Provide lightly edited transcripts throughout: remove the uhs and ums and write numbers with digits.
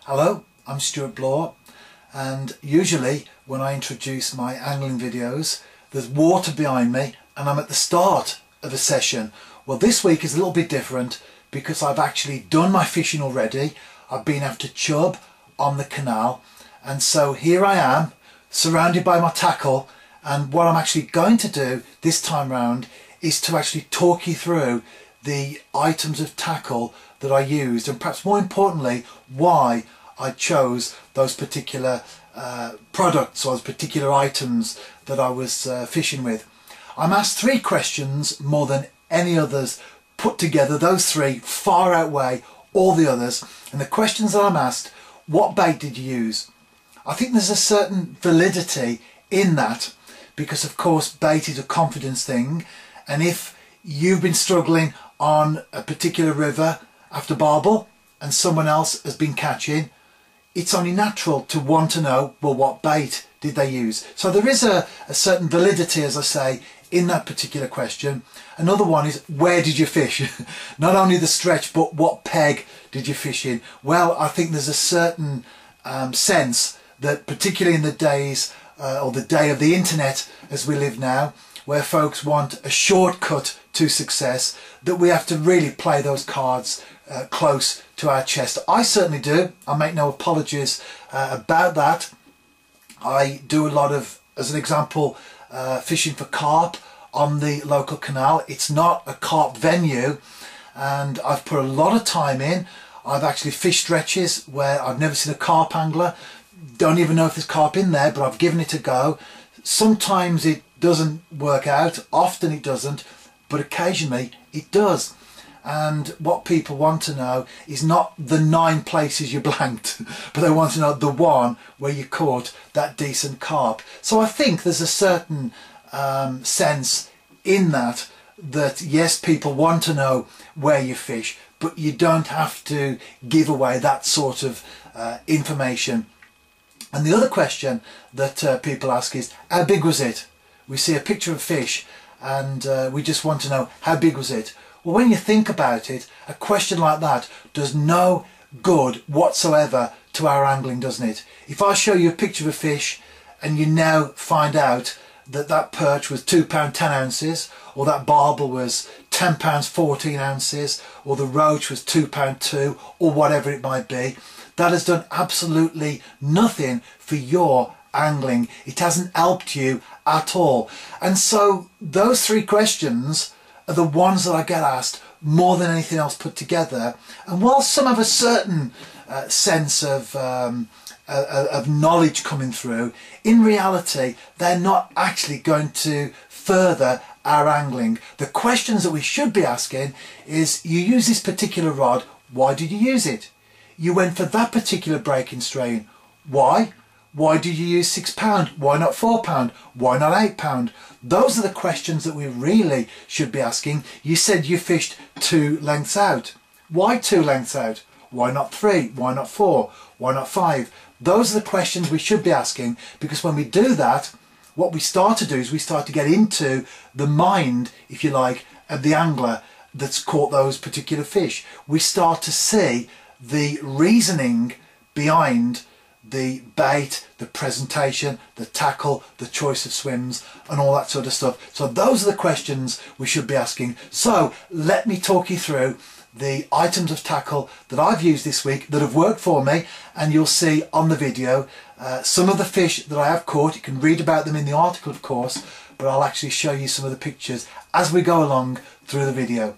Hello, I'm Stuart Bloor, and usually when I introduce my angling videos there's water behind me and I'm at the start of a session. Well, this week is a little bit different because I've actually done my fishing already. I've been after chub on the canal, and so here I am surrounded by my tackle, and what I'm actually going to do this time round is to actually talk you through the items of tackle that I used, and perhaps more importantly why I chose those particular products or those particular items that I was fishing with. I'm asked three questions more than any others put together. Those three far outweigh all the others, and the questions that I'm asked: what bait did you use? I think there's a certain validity in that, because of course bait is a confidence thing, and if you've been struggling on a particular river after barbel and someone else has been catching, it's only natural to want to know, well, what bait did they use? So there is a certain validity, as I say, in that particular question. Another one is, where did you fish? Not only the stretch, but what peg did you fish in? Well, I think there's a certain sense that, particularly in the days or the day of the internet as we live now, where folks want a shortcut to success, that we have to really play those cards close to our chest. I certainly do. I make no apologies about that. I do a lot of, as an example, fishing for carp on the local canal. It's not a carp venue, and I've put a lot of time in. I've actually fished stretches where I've never seen a carp angler. Don't even know if there's carp in there, but I've given it a go. Sometimes it doesn't work out, often it doesn't, but occasionally it does. And what people want to know is not the 9 places you blanked, but they want to know the one where you caught that decent carp. So I think there's a certain sense in that yes, people want to know where you fish, but you don't have to give away that sort of information. And the other question that people ask is, how big was it? We see a picture of fish and we just want to know, how big was it? Well, when you think about it, a question like that does no good whatsoever to our angling, doesn't it? If I show you a picture of a fish and you now find out that that perch was £2 10 ounces, or that barbel was £10 14 ounces, or the roach was £2 2, or whatever it might be, that has done absolutely nothing for your angling. It hasn't helped you at all. And so those three questions are the ones that I get asked more than anything else put together. And while some have a certain sense of knowledge coming through, in reality they're not actually going to further our angling. The questions that we should be asking is, you use this particular rod, why did you use it? You went for that particular breaking strain, why? Why did you use £6? Why not £4? Why not £8? Those are the questions that we really should be asking. You said you fished 2 lengths out. Why 2 lengths out? Why not 3? Why not 4? Why not 5? Those are the questions we should be asking, because when we do that, what we start to do is we start to get into the mind, if you like, of the angler that's caught those particular fish. We start to see the reasoning behind the bait, the presentation, the tackle, the choice of swims and all that sort of stuff. So those are the questions we should be asking. So let me talk you through the items of tackle that I've used this week that have worked for me, and you'll see on the video some of the fish that I have caught. You can read about them in the article, of course, but I'll actually show you some of the pictures as we go along through the video.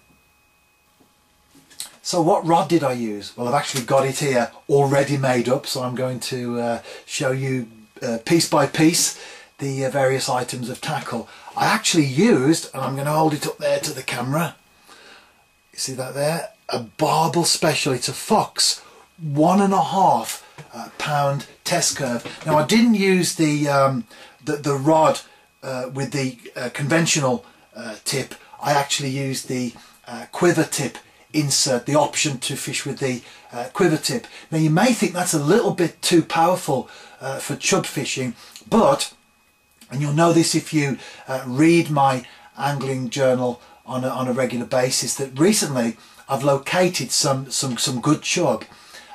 So what rod did I use? Well, I've actually got it here already made up, so I'm going to show you piece by piece the various items of tackle. I actually used, and I'm going to hold it up there to the camera, you see that there? A barbel special. It's a Fox 1.5 pound test curve. Now I didn't use the rod with the conventional tip. I actually used the quiver tip insert, the option to fish with the quiver tip. Now you may think that's a little bit too powerful for chub fishing, but, and you'll know this if you read my angling journal on a regular basis, that recently I've located some good chub,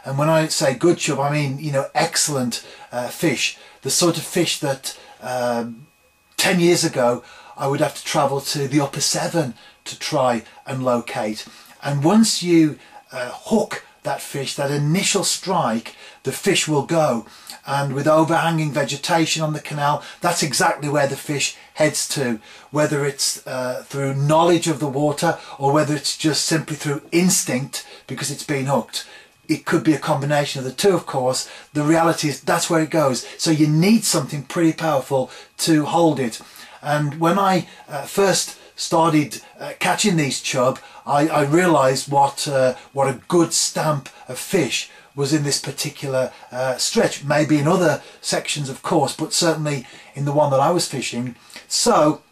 And when I say good chub, I mean, you know, excellent fish. The sort of fish that 10 years ago I would have to travel to the upper Severn to try and locate. And once you hook that fish, that initial strike, the fish will go. And with overhanging vegetation on the canal, that's exactly where the fish heads to, whether it's through knowledge of the water or whether it's just simply through instinct because it's been hooked. It could be a combination of the two, of course. The reality is that's where it goes. So you need something pretty powerful to hold it. And when I first started catching these chub, I realised what a good stamp of fish was in this particular stretch. Maybe in other sections, of course, but certainly in the one that I was fishing. So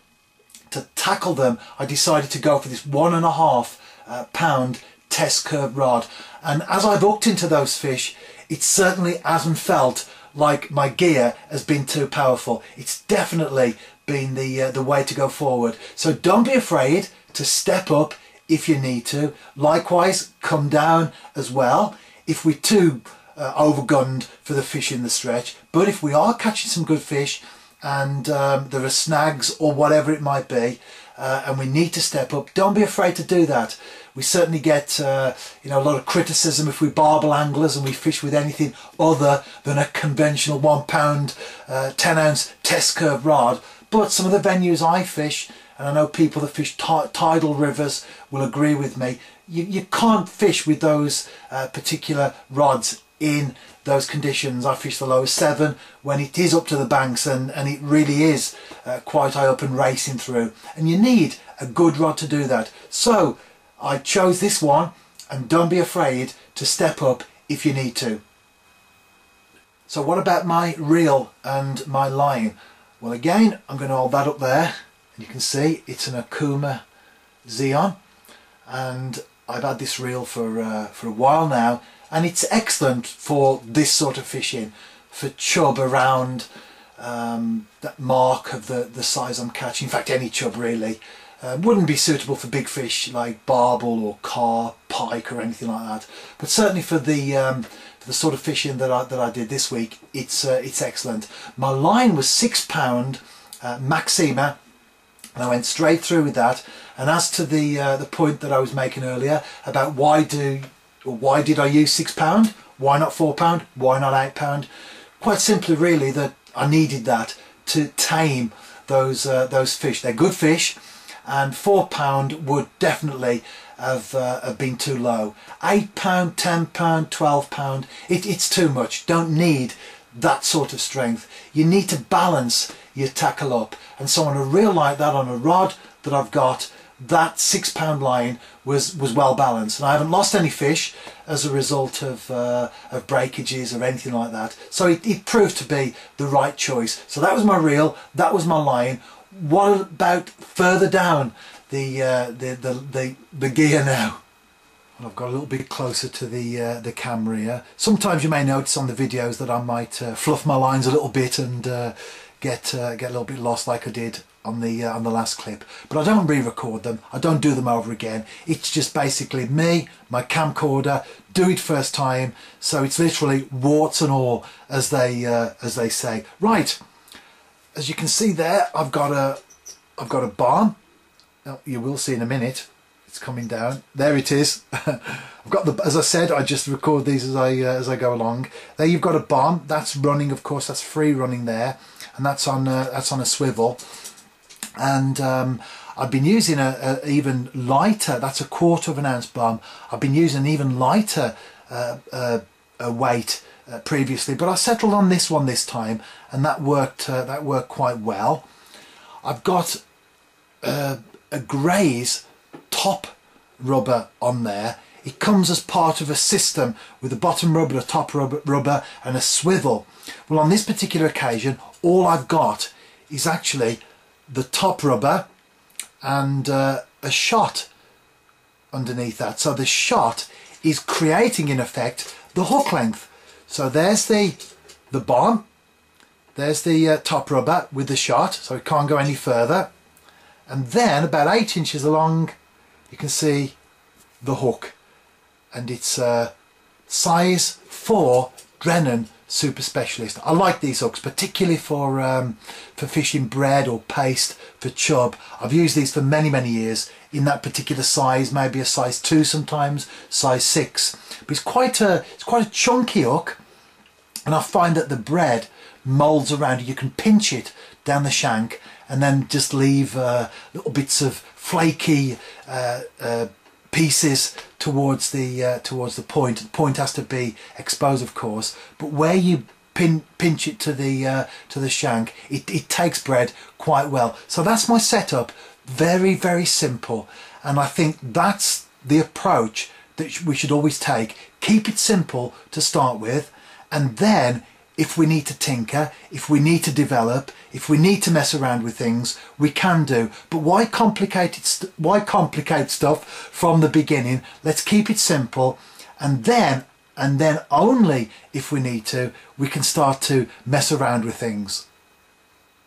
to tackle them, I decided to go for this 1.5 pound test curve rod. And as I've hooked into those fish, it certainly hasn't felt like my gear has been too powerful. It's definitely been the way to go forward. So don't be afraid to step up if you need to. Likewise, come down as well if we're too overgunned for the fish in the stretch. But if we are catching some good fish and there are snags or whatever it might be, and we need to step up, don't be afraid to do that. We certainly get you know, a lot of criticism if we barbel anglers and we fish with anything other than a conventional 1 pound 10 ounce test curve rod. But some of the venues I fish, and I know people that fish tidal rivers will agree with me, you can't fish with those particular rods in those conditions. I fish the lower Severn when it is up to the banks and it really is quite high up and racing through, and you need a good rod to do that. So I chose this one, and don't be afraid to step up if you need to. So what about my reel and my line? Well, again, I'm going to hold that up there, and you can see it's an Okuma Xeon, and I've had this reel for a while now, and it's excellent for this sort of fishing, for chub around that mark of the size I'm catching. In fact, any chub really. Wouldn't be suitable for big fish like barbel or carp, pike or anything like that, but certainly for the sort of fishing that I did this week, it's excellent. My line was 6 pound Maxima, and I went straight through with that. And as to the point that I was making earlier about why did I use 6 pound? Why not 4 pound? Why not 8 pound? Quite simply, really, that I needed that to tame those fish. They're good fish, and 4 pound would definitely have been too low. 8 pound, 10 pound, 12 pound, it's too much. Don't need that sort of strength. You need to balance your tackle up, and so on a reel like that, on a rod that I've got, that 6 pound line was well balanced, and I haven't lost any fish as a result of breakages or anything like that. So it proved to be the right choice. So that was my reel, that was my line. What about further down the gear now? Well, I've got a little bit closer to the camera here. Sometimes you may notice on the videos that I might fluff my lines a little bit and get a little bit lost, like I did on the last clip. But I don't re-record them. I don't do them over again. It's just basically me, my camcorder, do it first time. So it's literally warts and all, as they say. Right. As you can see there, I've got a barn. Now, you will see in a minute. It's coming down. There it is. I've got as I said, I just record these as I go along. There you've got a barn. That's running, of course. That's free running there, and that's on a swivel. And I've been using a even lighter. That's a 1/4 ounce bomb. I've been using an even lighter weight previously, but I settled on this one this time, and that worked quite well. I've got a Graze top rubber on there. It comes as part of a system with a bottom rubber, a top rubber and a swivel. Well, on this particular occasion, all I've got is actually the top rubber and a shot underneath that. So the shot is creating, in effect, the hook length. So there's the barn, there's the top rubber with the shot, so it can't go any further. And then about 8 inches along, you can see the hook, and it's size 4 Drennan Super Specialist. I like these hooks, particularly for fishing bread or paste, for chub. I've used these for many years in that particular size, maybe a size 2 sometimes, size 6. But it's quite a chunky hook, and I find that the bread moulds around it. You can pinch it down the shank and then just leave little bits of flaky pieces towards the point. The point has to be exposed, of course, but where you pinch it to the shank, it takes bread quite well. So that's my setup. Very simple, and I think that's the approach that we should always take. Keep it simple to start with, and then if we need to tinker, if we need to develop, if we need to mess around with things, we can do. But why complicate stuff from the beginning? Let's keep it simple, and then only if we need to, we can start to mess around with things.